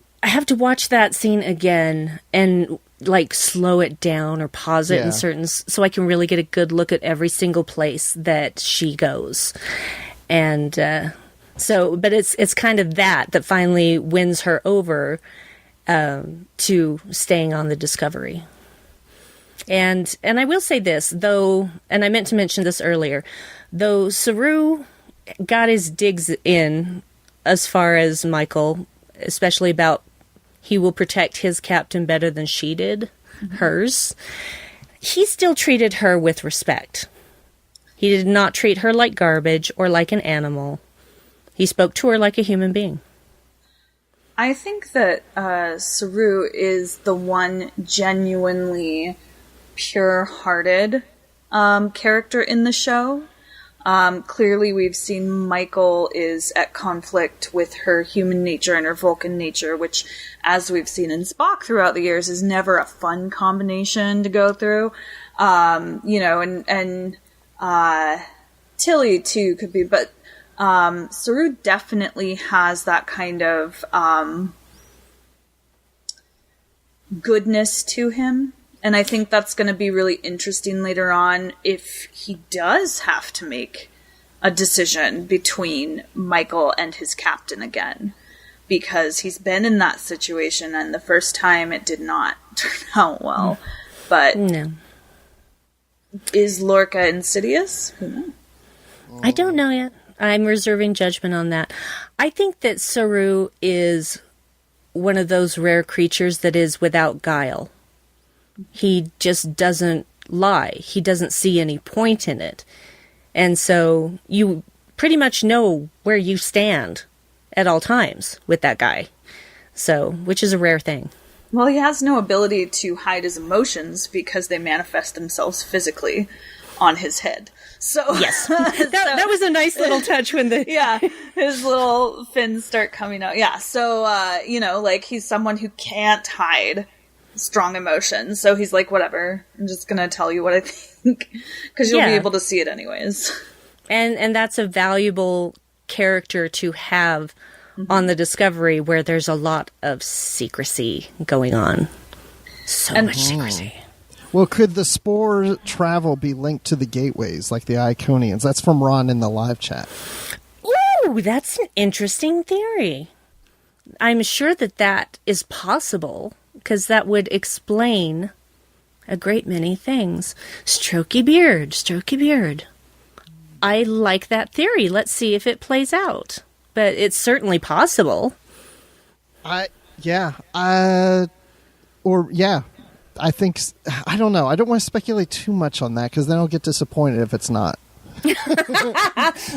watch that scene again and like slow it down or pause it in certain, so I can really get a good look at every single place that she goes. And but it's kind of that finally wins her over to staying on the Discovery. And I will say this, though, and I meant to mention this earlier, though Saru got his digs in as far as Michael, especially about he will protect his captain better than she did, hers. He still treated her with respect. He did not treat her like garbage or like an animal. He spoke to her like a human being. I think that Saru is the one genuinely pure-hearted character in the show. Clearly, we've seen Michael is at conflict with her human nature and her Vulcan nature, which, as we've seen in Spock throughout the years, is never a fun combination to go through. You know, and Tilly, too, could be, but Saru definitely has that kind of goodness to him. And I think that's going to be really interesting later on if he does have to make a decision between Michael and his captain again. Because he's been in that situation, and the first time it did not turn out well. But no. Is Lorca insidious? Who knows? I don't know yet. I'm reserving judgment on that. I think that Saru is one of those rare creatures that is without guile. He just doesn't lie. He doesn't see any point in it. And so you pretty much know where you stand at all times with that guy. So, which is a rare thing. Well, he has no ability to hide his emotions because they manifest themselves physically on his head. So yes, that was a nice little touch when his little fins start coming out. Yeah, so you know, like he's someone who can't hide strong emotions. So he's like, whatever, I'm just gonna tell you what I think because you'll be able to see it anyways. And that's a valuable character to have on the Discovery, where there's a lot of secrecy going on. So much secrecy. Well, could the spore travel be linked to the gateways like the Iconians? That's from Ron in the live chat. Ooh, that's an interesting theory. I'm sure that is possible, because that would explain a great many things. Strokey beard. I like that theory. Let's see if it plays out. But it's certainly possible. I think, I don't know. I don't want to speculate too much on that, because then I'll get disappointed if it's not.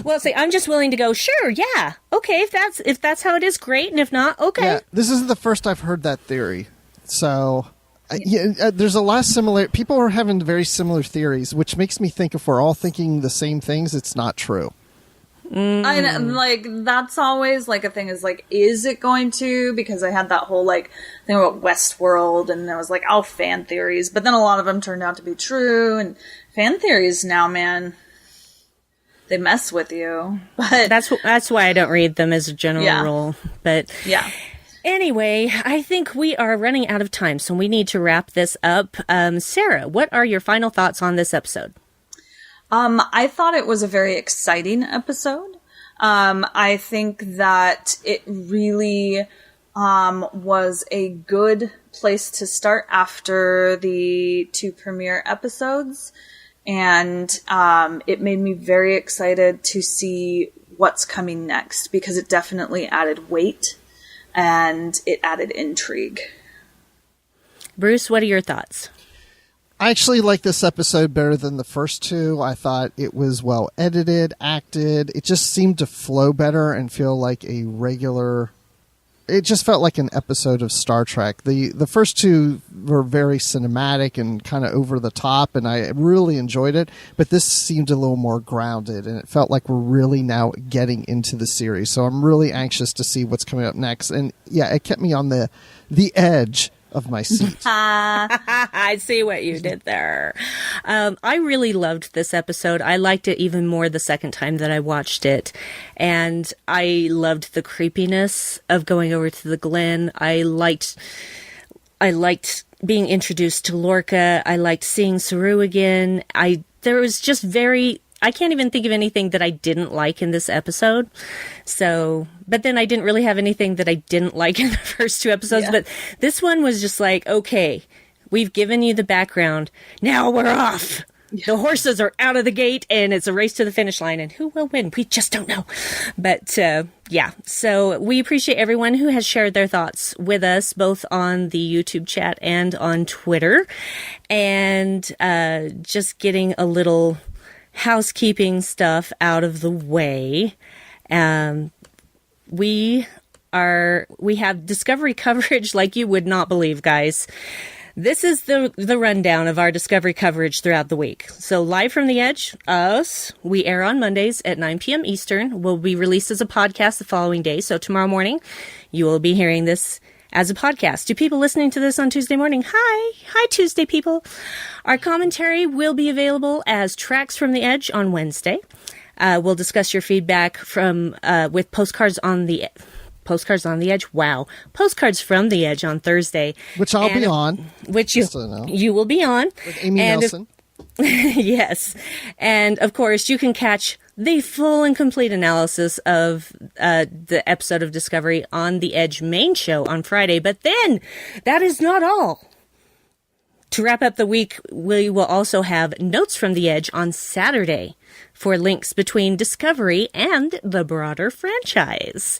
Well, see, I'm just willing to go, sure, yeah. Okay, if that's how it is, great. And if not, okay. Yeah, this is the first I've heard that theory. So, there's a lot of similar... People are having very similar theories, which makes me think if we're all thinking the same things, it's not true. I know, like, that's always, like, a thing is, like, is it going to? Because I had that whole, like, thing about Westworld, and I was like, oh, fan theories. But then a lot of them turned out to be true, and fan theories now, man, they mess with you. But that's why I don't read them as a general rule. But yeah. Anyway, I think we are running out of time, so we need to wrap this up. Sarah, what are your final thoughts on this episode? I thought it was a very exciting episode. I think that it really was a good place to start after the 2 premiere episodes. And it made me very excited to see what's coming next, because it definitely added weight and it added intrigue. Bruce, what are your thoughts? I actually like this episode better than the first two. I thought it was well edited, acted. It just seemed to flow better and feel like a regular... It just felt like an episode of Star Trek. The first two were very cinematic and kind of over the top, and I really enjoyed it. But this seemed a little more grounded, and it felt like we're really now getting into the series. So I'm really anxious to see what's coming up next. And yeah, it kept me on the edge of my seat. I see what you did there. I really loved this episode. I liked it even more the second time that I watched it. And I loved the creepiness of going over to the Glen. I liked being introduced to Lorca. I liked seeing Saru again. There was just I can't even think of anything that I didn't like in this episode. So, but then I didn't really have anything that I didn't like in the first two episodes. Yeah. But this one was just like, okay, we've given you the background. Now we're off. Yeah. The horses are out of the gate and it's a race to the finish line. And who will win? We just don't know. But yeah, so we appreciate everyone who has shared their thoughts with us, both on the YouTube chat and on Twitter. And just getting a little housekeeping stuff out of the way. We have Discovery coverage like you would not believe, guys. This is the rundown of our Discovery coverage throughout the week. So Live from the Edge, we air on Mondays at 9 p.m. Eastern. Will be released as a podcast the following day. So tomorrow morning, you will be hearing this as a podcast. To people listening to this on Tuesday morning, hi Tuesday people. Our commentary will be available as Tracks from the Edge on Wednesday. We'll discuss your feedback with Postcards on the Edge. Wow. Postcards from the Edge on Thursday. Which I'll be on. Which you will be on. With Amy Nelson. Yes. And of course, you can catch the full and complete analysis of the episode of Discovery on the Edge main show on Friday. But then, that is not all. To wrap up the week, we will also have Notes from the Edge on Saturday for links between Discovery and the broader franchise.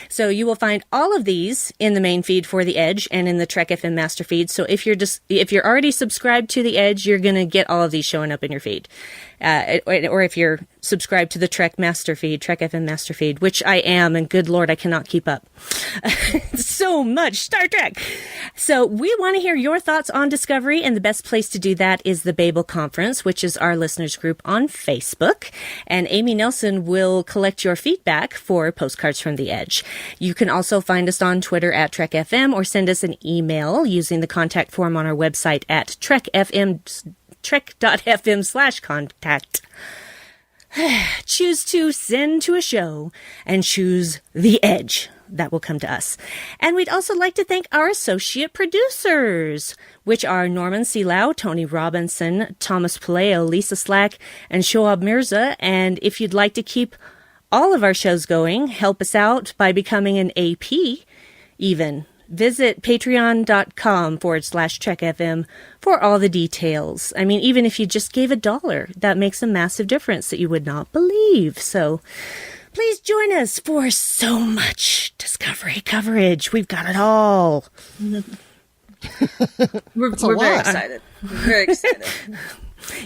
So you will find all of these in the main feed for the Edge and in the Trek FM master feed. So if you're already subscribed to the Edge, you're going to get all of these showing up in your feed. Or if you're subscribed to the Trek master feed, Trek FM master feed, which I am, and good Lord, I cannot keep up. So much Star Trek. So we want to hear your thoughts on Discovery, and the best place to do that is the Babel Conference, which is our listeners group on Facebook. And Amy Nelson will collect your feedback for Postcards from the Edge. You can also find us on Twitter at Trek FM or send us an email using the contact form on our website at trek.fm/contact. Choose to send to a show and choose the Edge. That will come to us. And we'd also like to thank our associate producers, which are Norman Selau, Tony Robinson, Thomas Paleo, Lisa Slack, and Shoaib Mirza. And if you'd like to keep all of our shows going, help us out by becoming an AP even. Visit patreon.com/TrekFM for all the details. I mean, even if you just gave $1, that makes a massive difference that you would not believe. So please join us for so much Discovery coverage. We've got it all. We're very excited. We're very excited.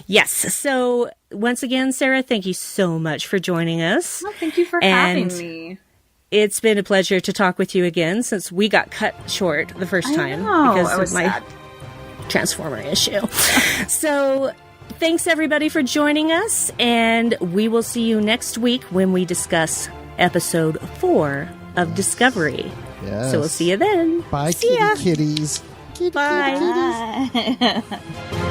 Yes. So once again, Sarah, thank you so much for joining us. Well, thank you for having me. It's been a pleasure to talk with you again since we got cut short the first time because of my Transformer issue. So thanks everybody for joining us, and we will see you next week when we discuss episode 4 of Discovery. Yes. So we'll see you then. Bye, see ya. kitties. Bye. Kitties.